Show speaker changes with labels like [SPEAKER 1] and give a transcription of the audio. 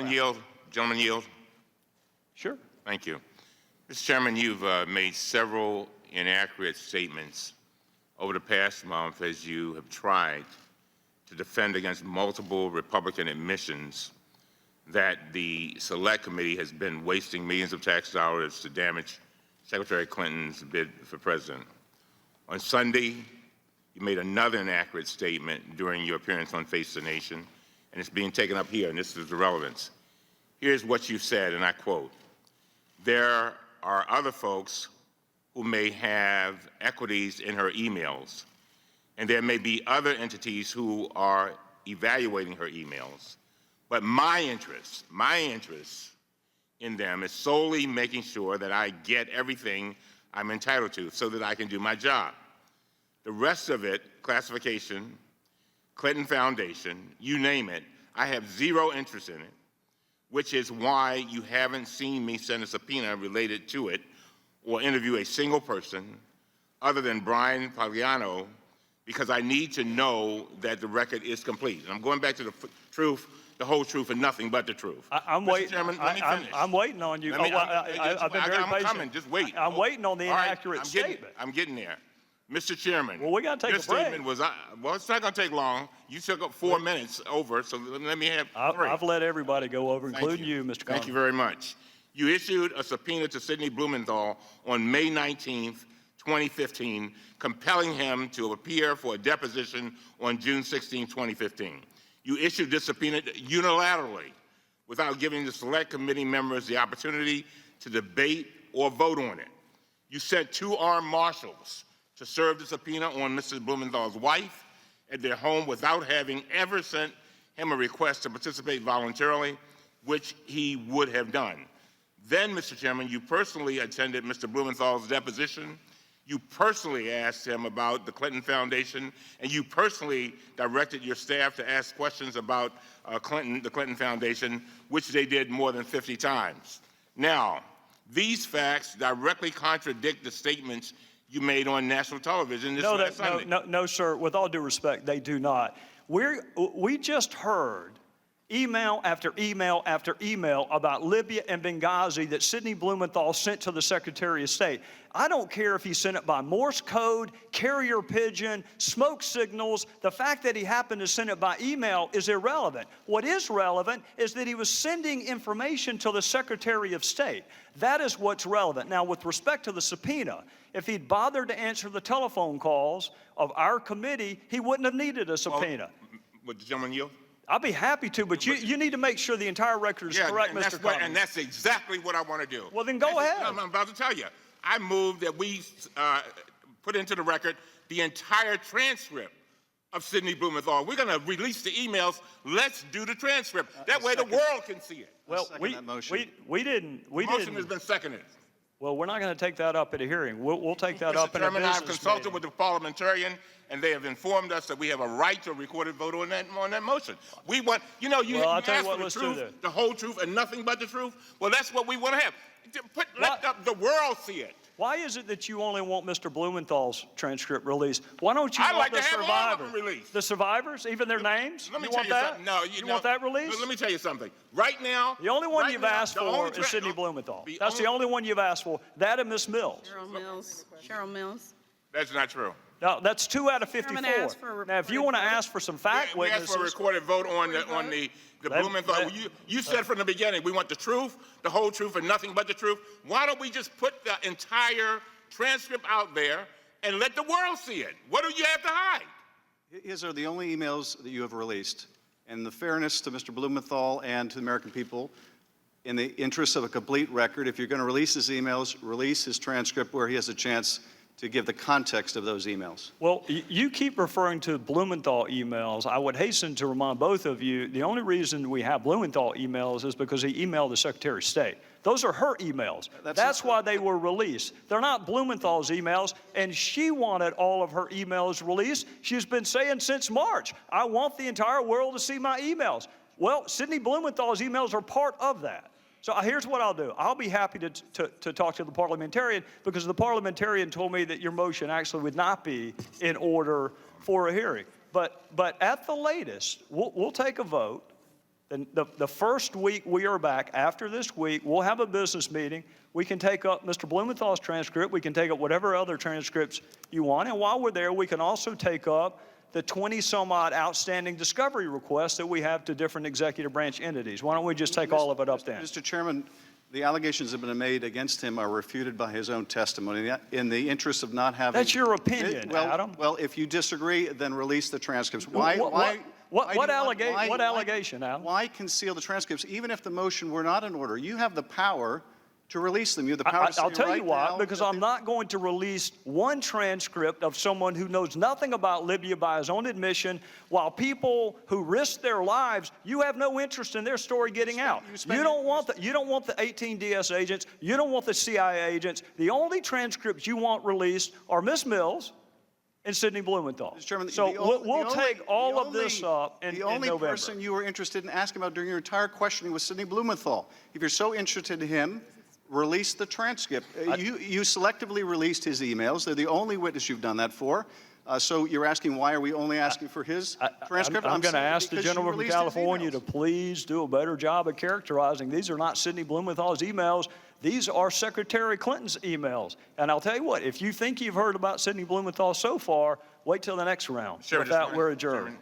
[SPEAKER 1] Gentleman yield. Gentleman yield.
[SPEAKER 2] Sure.
[SPEAKER 1] Thank you. Mr. Chairman, you've made several inaccurate statements over the past month as you have tried to defend against multiple Republican admissions that the Select Committee has been wasting millions of tax dollars to damage Secretary Clinton's bid for president. On Sunday, you made another inaccurate statement during your appearance on Face the Nation, and it's being taken up here, and this is the relevance. Here's what you said, and I quote, "There are other folks who may have equities in her emails, and there may be other entities who are evaluating her emails. But my interest in them is solely making sure that I get everything I'm entitled to so that I can do my job. The rest of it, classification, Clinton Foundation, you name it, I have zero interest in it, which is why you haven't seen me send a subpoena related to it or interview a single person other than Brian Pagliano, because I need to know that the record is complete." And I'm going back to the truth, the whole truth, and nothing but the truth.
[SPEAKER 2] I'm waiting.
[SPEAKER 1] Chairman, let me finish.
[SPEAKER 2] I'm waiting on you. I've been very patient.
[SPEAKER 1] Coming. Just wait.
[SPEAKER 2] I'm waiting on the inaccurate
[SPEAKER 1] right,
[SPEAKER 2] statement.
[SPEAKER 1] I'm getting there. Mr. Chairman.
[SPEAKER 2] Well, we got to take a break.
[SPEAKER 1] Your statement was, well, it's not going to take long. You took up 4 minutes over, so let me have 3.
[SPEAKER 2] I've let everybody go over, including you, Mr. Congress.
[SPEAKER 1] Thank you very much. You issued a subpoena to Sidney Blumenthal on May 19th, 2015, compelling him to appear for a deposition on June 16, 2015. You issued this subpoena unilaterally without giving the Select Committee members the opportunity to debate or vote on it. You sent 2 armed marshals to serve the subpoena on Mrs. Blumenthal's wife at their home without having ever sent him a request to participate voluntarily, which he would have done. Then, Mr. Chairman, you personally attended Mr. Blumenthal's deposition. You personally asked him about the Clinton Foundation, and you personally directed your staff to ask questions about the Clinton Foundation, which they did more than 50 times. Now, these facts directly contradict the statements you made on national television this last Sunday.
[SPEAKER 2] No, sir. With all due respect, they do not. We just heard email after email after email about Libya and Benghazi that Sidney Blumenthal sent to the Secretary of State. I don't care if he sent it by Morse code, carrier pigeon, smoke signals. The fact that he happened to send it by email is irrelevant. What is relevant is that he was sending information to the Secretary of State. That is what's relevant. Now, with respect to the subpoena, if he'd bothered to answer the telephone calls of our committee, he wouldn't have needed a subpoena.
[SPEAKER 1] Would the gentleman yield?
[SPEAKER 2] I'll be happy to, but you need to make sure the entire record is correct, Mr. Cummings.
[SPEAKER 1] And that's exactly what I want to do.
[SPEAKER 2] Well, then go ahead.
[SPEAKER 1] I'm about to tell you. I move that we put into the record the entire transcript of Sidney Blumenthal. We're going to release the emails. Let's do the transcript. That way the world can see it.
[SPEAKER 2] Well, we didn't.
[SPEAKER 1] The motion has been seconded.
[SPEAKER 2] Well, we're not going to take that up at a hearing. We'll take that up in a business meeting.
[SPEAKER 1] I've consulted with the parliamentarian, and they have informed us that we have a right to a recorded vote on that motion. We want, you ask for the truth, the whole truth, and nothing but the truth. Well, that's what we want to have. Let the world see it.
[SPEAKER 2] Why is it that you only want Mr. Blumenthal's transcript released? Why don't you want the survivors?
[SPEAKER 1] All of them released.
[SPEAKER 2] The survivors, even their names?
[SPEAKER 1] Let me tell you something. No,
[SPEAKER 2] you want that released?
[SPEAKER 1] Let me tell you something. Right now,
[SPEAKER 2] the only one you've asked for is Sidney Blumenthal. That's the only one you've asked for. That and Ms. Mills.
[SPEAKER 3] Cheryl Mills.
[SPEAKER 1] That's not true.
[SPEAKER 2] No, that's 2 out of 54. Now, if you want to ask for some fact witnesses,
[SPEAKER 1] we asked for a recorded vote on the Blumenthal. You said from the beginning we want the truth, the whole truth, and nothing but the truth. Why don't we just put the entire transcript out there and let the world see it? What do you have to hide?
[SPEAKER 4] His are the only emails that you have released. And the fairness to Mr. Blumenthal and to the American people, in the interest of a complete record, if you're going to release his emails, release his transcript where he has a chance to give the context of those emails.
[SPEAKER 2] Well, you keep referring to Blumenthal emails. I would hasten to remind both of you, the only reason we have Blumenthal emails is because he emailed the Secretary of State. Those are her emails. That's why they were released. They're not Blumenthal's emails, and she wanted all of her emails released. She's been saying since March, I want the entire world to see my emails. Well, Sidney Blumenthal's emails are part of that. So here's what I'll do. I'll be happy to talk to the parliamentarian, because the parliamentarian told me that your motion actually would not be in order for a hearing. But at the latest, we'll take a vote, The first week we are back, after this week, we'll have a business meeting. We can take up Mr. Blumenthal's transcript. We can take up whatever other transcripts you want. And while we're there, we can also take up the 20-some-odd outstanding discovery requests that we have to different executive branch entities. Why don't we just take all of it up then?
[SPEAKER 4] Mr. Chairman, the allegations that have been made against him are refuted by his own testimony. In the interest of not having...
[SPEAKER 2] That's your opinion, Adam.
[SPEAKER 4] Well, if you disagree, then release the transcripts.
[SPEAKER 2] What allegation, Adam?
[SPEAKER 4] Why conceal the transcripts? Even if the motion were not in order, you have the power to release them. You have the power to say
[SPEAKER 2] I'll tell
[SPEAKER 4] right
[SPEAKER 2] you why,
[SPEAKER 4] now
[SPEAKER 2] because
[SPEAKER 4] that
[SPEAKER 2] I'm not going to release one transcript of someone who knows nothing about Libya by his own admission, while people who risk their lives, you have no interest in their story getting out. You don't want the 18 DS agents. You don't want the CIA agents. The only transcripts you want released are Ms. Mills and Sidney Blumenthal.
[SPEAKER 4] Mr. Chairman,
[SPEAKER 2] So we'll take all of this up in November.
[SPEAKER 4] The only person you were interested in asking about during your entire questioning was Sidney Blumenthal. If you're so interested in him, release the transcript. You selectively released his emails. They're the only witness you've done that for. So you're asking, why are we only asking for his transcript?
[SPEAKER 2] I'm going to
[SPEAKER 4] saying
[SPEAKER 2] ask the
[SPEAKER 4] because you
[SPEAKER 2] gentleman from
[SPEAKER 4] released his
[SPEAKER 2] California
[SPEAKER 4] emails.
[SPEAKER 2] to please do a better job of characterizing. These are not Sidney Blumenthal's emails. These are Secretary Clinton's emails. And I'll tell you what, if you think you've heard about Sidney Blumenthal so far, wait till the next round.
[SPEAKER 1] Sure,
[SPEAKER 2] With that, we're adjourned.
[SPEAKER 1] Chairman,